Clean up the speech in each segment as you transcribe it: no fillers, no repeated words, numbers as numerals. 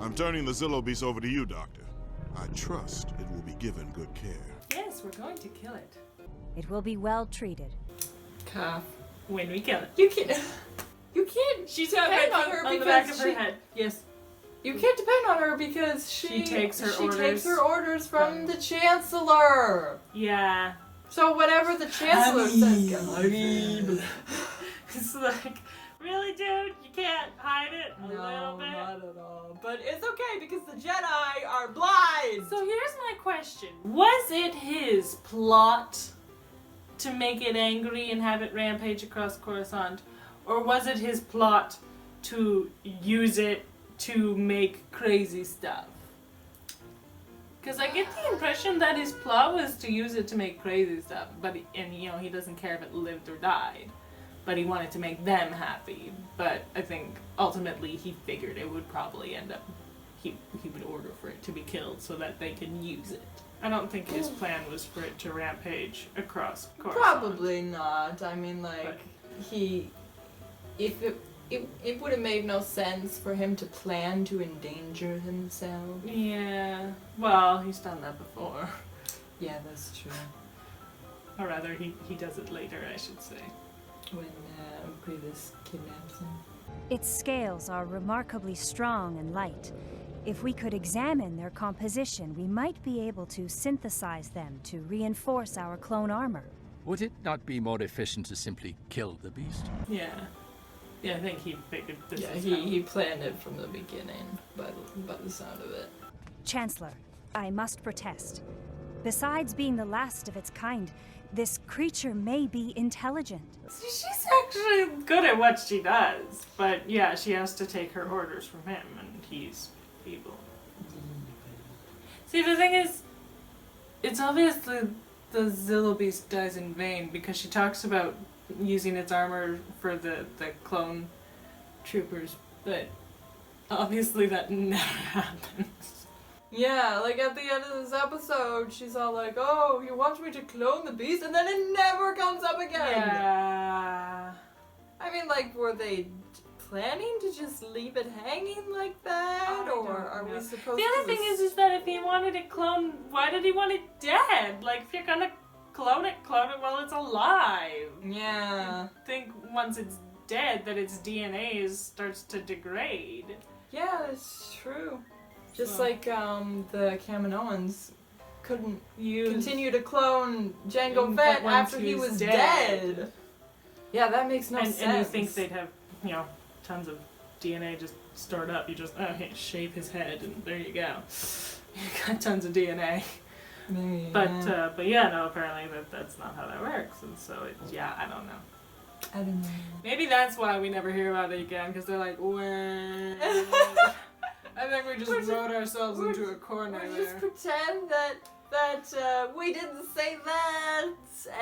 I'm turning the Zillo Beast over to you, Doctor. I trust it will be given good care. Yes, we're going to kill it. It will be well treated. Cough. When we kill it. You can't She's got depend red on feet her on the because back of her she- head. Yes. You can't depend on her because she takes her orders takes her orders from the Chancellor. Yeah. So whatever the Chancellor says goes. It's like, really, dude? You can't hide it a little No, bit? not at all. But it's okay because the Jedi are blind. So here's my question. Was it his plot to make it angry and have it rampage across Coruscant? Or was it his plot to use it to make crazy stuff? Because I get the impression that his plot was to use it to make crazy stuff, but he doesn't care if it lived or died, but he wanted to make them happy. But I think ultimately he figured it would probably end up, he would order for it to be killed so that they can use it. I don't think his plan was for it to rampage across Coruscant. Probably not. I mean, like, it would have made no sense for him to plan to endanger himself. Yeah, well, he's done that before. Yeah, that's true. Or rather, he does it later, I should say. When Grievous kidnaps him. Its scales are remarkably strong and light. If we could examine their composition, we might be able to synthesize them to reinforce our clone armor. Would it not be more efficient to simply kill the beast? Yeah. Yeah, I think he figured this Yeah, is he planned it from the beginning, by the sound of it. Chancellor, I must protest. Besides being the last of its kind, this creature may be intelligent. She's actually good at what she does, but yeah, she has to take her orders from him, and he's evil. See, the thing is, it's obvious the Zillo Beast dies in vain, because she talks about using its armor for the clone troopers, but obviously that never happens. Yeah, like at the end of this episode, she's all like, "Oh, you want me to clone the beast?" And then it never comes up again. Yeah. I mean, like, were they planning to just leave it hanging like that, or are we supposed to? The other thing is that if he wanted it cloned, why did he want it dead? Like, if you're gonna clone it while it's alive. Yeah. I think once it's dead, that its DNA starts to degrade. Yeah, that's true. Just like the Kaminoans couldn't continue to clone Jango Fett after he was dead. Yeah, that makes no sense. And you think they'd have, tons of DNA just stored up. You just shave his head and there you go. You got tons of DNA. Maybe, but apparently that's not how that works. And so I don't know. I don't know. Maybe that's why we never hear about it again, because they're like, wait. I think we just wrote ourselves into a corner there. Just pretend that we didn't say that,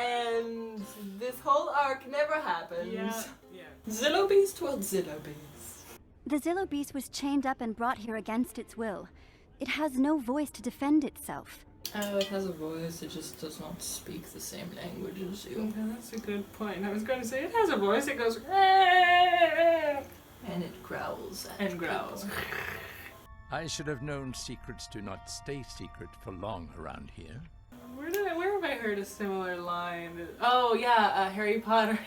and this whole arc never happened. Yeah. Zillo Beast, well, Zillo Beast. The Zillo Beast was chained up and brought here against its will. It has no voice to defend itself. Oh, it has a voice, it just does not speak the same language as you. Okay, that's a good point. I was going to say, it has a voice, it goes... And it growls. And growls. I should have known secrets do not stay secret for long around here. Where have I heard a similar line? Oh yeah, Harry Potter.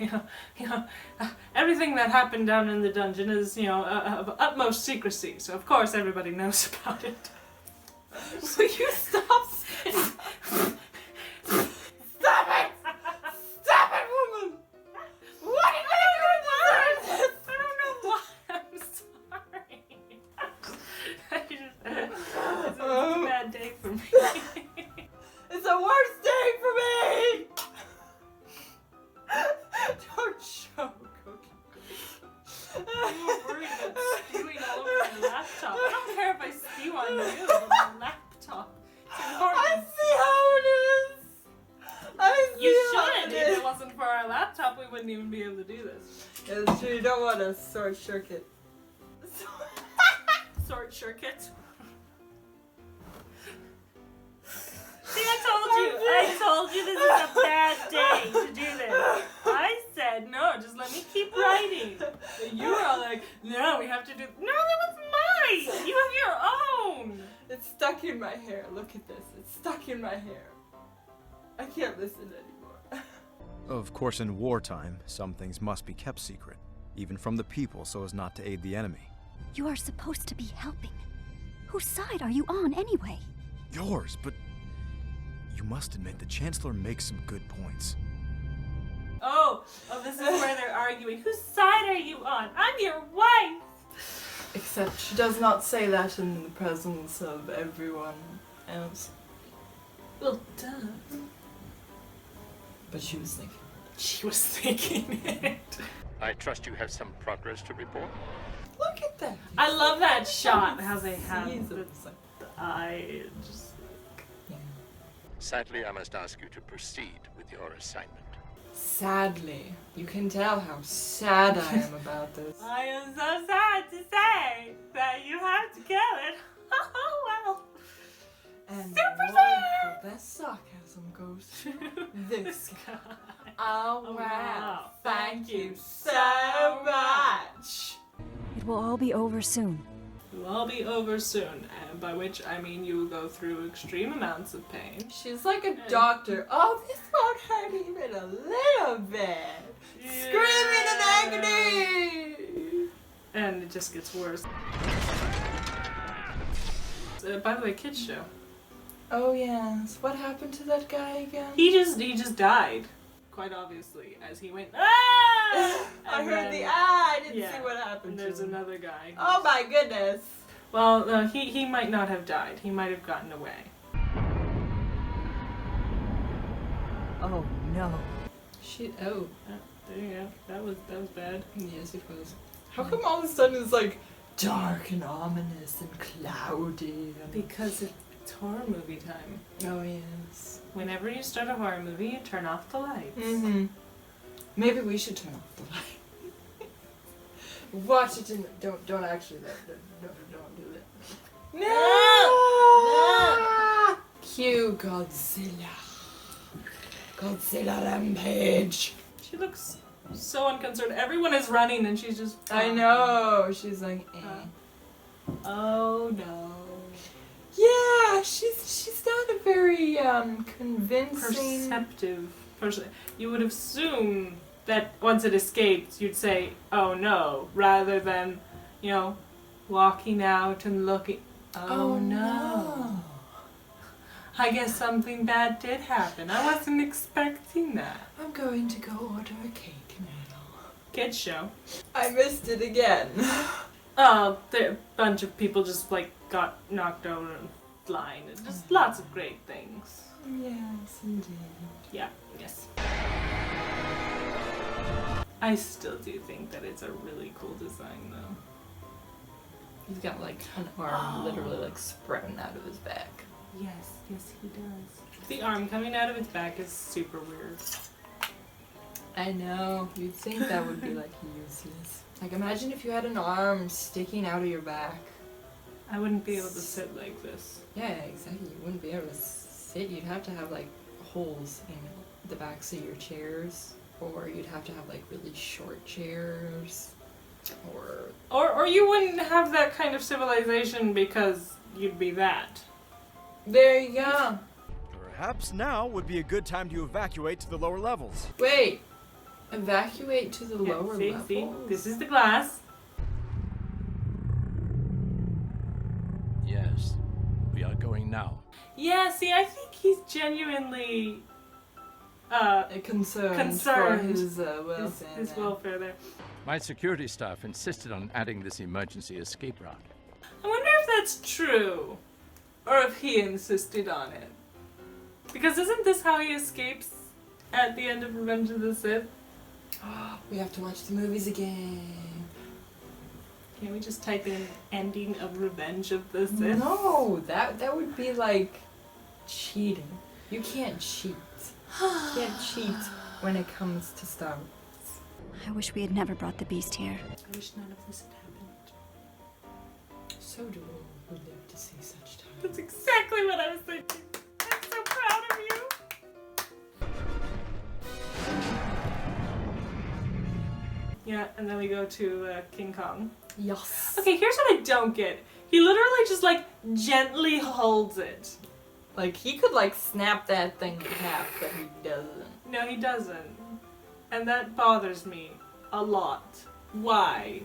Everything that happened down in the dungeon is of utmost secrecy. So of course everybody knows about it. Will you stop saying? Stop it! Stop it, woman! What did you do to this? I don't know why. I'm sorry. It's a bad day for me. It's the worst day for me! Don't choke, okay? I'm worried about spewing all over my laptop. I don't care if I spew on you or my laptop. It's important. I see how it is! I see You how shouldn't. it If is. it wasn't for our laptop, we wouldn't even be able to do this. Yeah, that's true. You don't want to short circuit. Short circuit. See, I told you this is a bad day to do this. I said, no, just let me keep writing. But you were all like, no, we have to do... No, that was mine! You have your It's stuck in my hair. Look at this. It's stuck in my hair. I can't listen anymore. Of course, in wartime, some things must be kept secret, even from the people, so as not to aid the enemy. You are supposed to be helping. Whose side are you on, anyway? Yours, but you must admit the Chancellor makes some good points. Oh, this is where they're arguing. Whose side are you on? I'm your wife! Except she does not say that in the presence of everyone else. Well, duh. But she was thinking. She was thinking it. I trust you have some progress to report? Look at that! I love that shot, how they have Jesus. the eye. Just Yeah. Sadly, I must ask you to proceed with your assignment. Sadly, you can tell how sad I am about this. I am so sad to say that you have to kill it. Oh well. And Super Lord, sad! how that sarcasm goes to this guy. Oh Oh, wow! wow. Thank you so much. It will all be over soon. It will all be over soon, and by which I mean you will go through extreme amounts of pain. She's like a doctor. Oh, this won't hurt even a little bit. Screaming in agony. And it just gets worse. By the way, kids show. Oh yes. What happened to that guy again? He just died. Quite obviously, as he went. Ah! I And heard then- the I didn't yeah, see what happened. And to there's him. another guy. Oh my goodness. Well, no, he might not have died. He might have gotten away. Oh no. Oh. There you go. That was bad. Yes, it was. How come all of a sudden it's like dark and ominous and cloudy? And... Because it's horror movie time. Oh yes. Whenever you start a horror movie, you turn off the lights. Mm-hmm. Maybe we should turn off the light. Watch it and don't actually don't do it. No! Cue Godzilla. Godzilla Rampage. She looks so unconcerned. Everyone is running and she's just... I know. She's like, eh. Oh no. Yeah, she's not a very convincing. Perceptive person. You would assume that once it escaped, you'd say, oh no, rather than, you know, walking out and looking. Oh no. I guess something bad did happen. I wasn't expecting that. I'm going to go order a cake now. Kids show. I missed it again. Oh, a bunch of people just like got knocked over and flying. And just lots of great things. Yes, indeed. Yeah, yes. I still do think that it's a really cool design though. He's got like an arm literally like sprouting out of his back. Yes, yes he does. The arm coming out of its back is super weird. I know. You'd think that would be like useless. Like imagine if you had an arm sticking out of your back. I wouldn't be able to sit like this. Yeah, exactly. You wouldn't be able to sit. You'd have to have like holes in the backs of your chairs. Or you'd have to have like really short chairs. Or you wouldn't have that kind of civilization because you'd be that. There you go. Perhaps now would be a good time to evacuate to the lower levels. Wait. Evacuate to the Yeah, lower see, levels? see? This is the glass. Yes, we are going now. Yeah, see, I think he's genuinely Concerned for his welfare. his welfare there. My security staff insisted on adding this emergency escape route. I wonder if that's true. Or if he insisted on it. Because isn't this how he escapes at the end of Revenge of the Sith? We have to watch the movies again. Can't we just type in ending of Revenge of the Sith? No, that would be like cheating. You can't cheat. You can't cheat when it comes to Star Wars. I wish we had never brought the beast here. I wish none of this had happened. So do all who live to see such times. That's exactly what I was thinking. I'm so proud of you. Yeah, and then we go to King Kong. Yes. Okay, here's what I don't get. He literally just, like, gently holds it. Like, he could, like, snap that thing in half, but he doesn't. No, he doesn't. And that bothers me a lot. Why?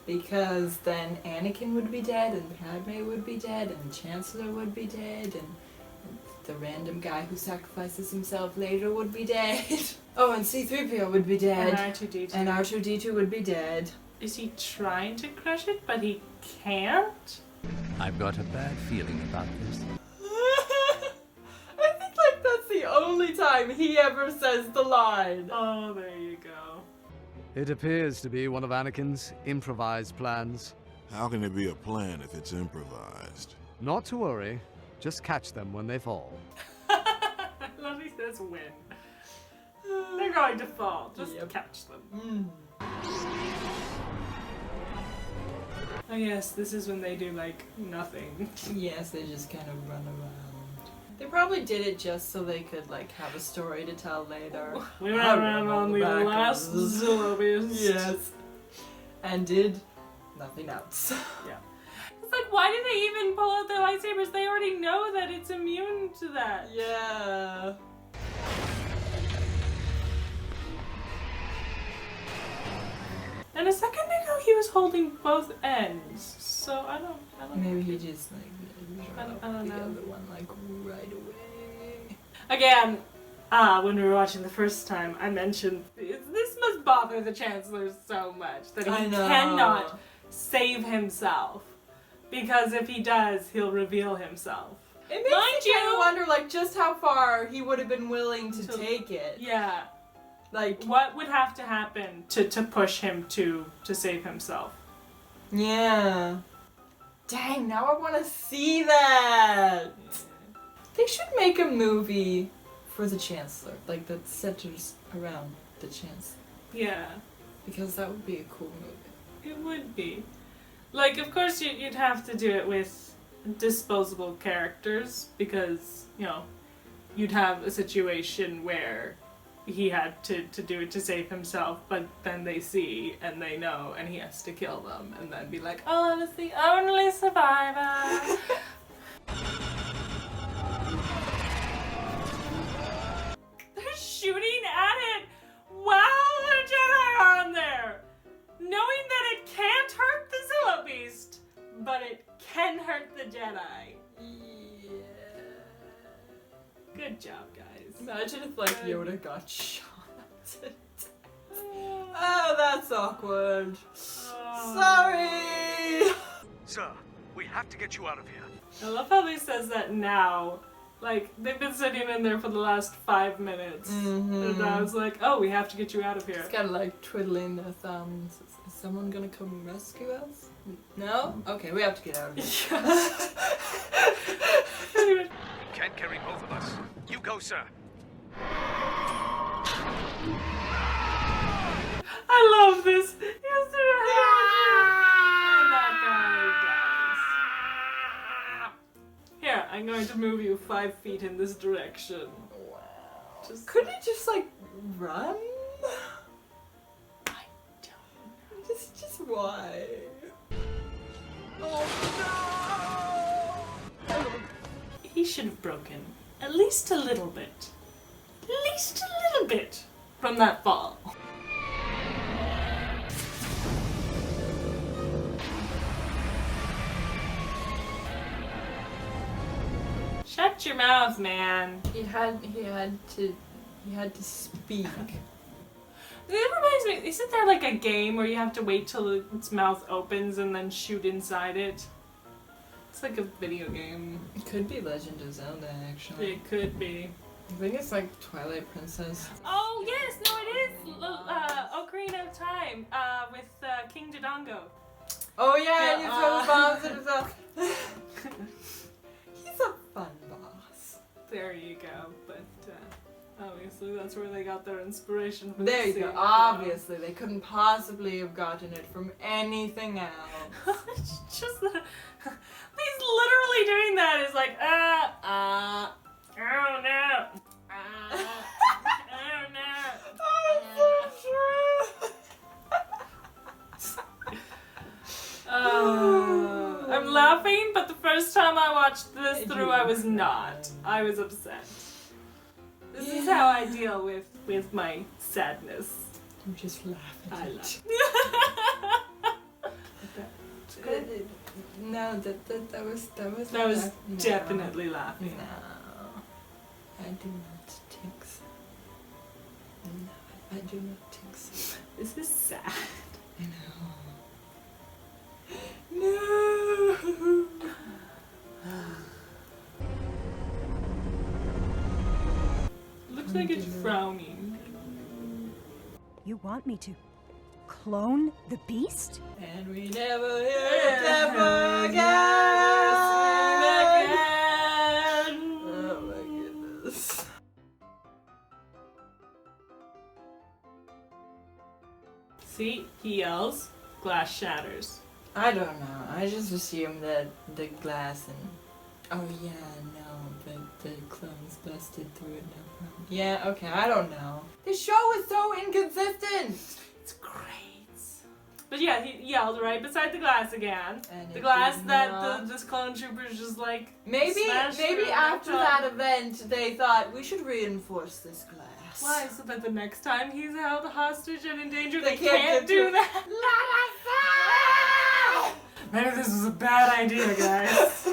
Because then Anakin would be dead, and Padme would be dead, and the Chancellor would be dead, and the random guy who sacrifices himself later would be dead. Oh, and C-3PO would be dead. And R2-D2. And R2-D2 would be dead. Is he trying to crush it, but he can't? I've got a bad feeling about this. I think, like, that's the only time he ever says the line. Oh, there you go. It appears to be one of Anakin's improvised plans. How can it be a plan if it's improvised? Not to worry, just catch them when they fall. I love he says when. They're going to fall. Just catch them. Oh yes, this is when they do, like, nothing. Yes, they just kind of run around. They probably did it just so they could, like, have a story to tell later. We ran around on the last Zillobius. Yes. And did nothing else. Yeah. It's like, why did they even pull out their lightsabers? They already know that it's immune to that. Yeah. And a second ago he was holding both ends. So I don't Maybe he just, like, I don't the know. other one, like, right away. Again, when we were watching the first time, I mentioned this must bother the Chancellor so much that he cannot save himself. Because if he does, he'll reveal himself. It makes you kind of wonder, like, just how far he would have been willing to take it. Yeah. Like, what would have to happen to push him to save himself? Yeah. Dang, now I want to see that! They should make a movie for the Chancellor, like, that centers around the Chancellor. Yeah. Because that would be a cool movie. It would be. Like, of course you'd have to do it with disposable characters, because, you know, you'd have a situation where he had to do it to save himself, but then they see and they know and he has to kill them and then be like, oh, I was the only survivor. They're shooting at it while the Jedi are on there, knowing that it can't hurt the Zillo Beast, but it can hurt the Jedi. Yeah. Good job, guys. Imagine if, like, Yoda got shot. Oh, that's awkward. Sorry! Sir, we have to get you out of here. I love how they says that now. Like, they've been sitting in there for the last 5 minutes. And I was like, oh, we have to get you out of here. It's kind of like twiddling their thumbs. Is someone gonna come rescue us? No? Okay, we have to get out of here. We can't carry both of us. You go, sir. I love this. Here, I'm going to move you 5 feet in this direction. Wow. Just couldn't it just, like, run? I don't know. Just why? Oh no! He should have broken at least a little bit. At least a little bit from that fall. Shut your mouth, man. He had to speak. It reminds me, isn't there like a game where you have to wait till its mouth opens and then shoot inside it? It's like a video game. It could be Legend of Zelda, actually. It could be. I think it's like Twilight Princess. Oh yes, no it is! Ocarina of Time, with King Dodongo. Oh yeah, Yeah, and you throw the bombs at himself. He's a fun boss. There you go, but obviously that's where they got their inspiration for There this you go. scene. Obviously, they couldn't possibly have gotten it from anything else. It's just that he's literally doing that. Is like, oh no, oh no. That's so true. I'm laughing, but the first time I watched this through, I was not. I was upset. This is how I deal with my sadness. I'm just laughing. I love it. No, that was That was definitely laughing. No, I do not think so. No, I do not think so. This is sad. I know. No. Looks like it's frowning. You want me to clone the beast? And we never hear it ever again. Oh my goodness. See, he yells, glass shatters. I don't know. I just assumed that the glass and... Oh yeah, no, but the clones busted through it, no problem. Yeah, okay, I don't know. This show is so inconsistent! It's great. But yeah, he yelled right beside the glass again. And The it glass did that not- this clone trooper's just like Maybe smashed through after the that top. event, they thought, we should reinforce this glass. Why? So that the next time he's held hostage and in danger, They they can't can't get do to- that. Let us out! Maybe this was a bad idea, guys.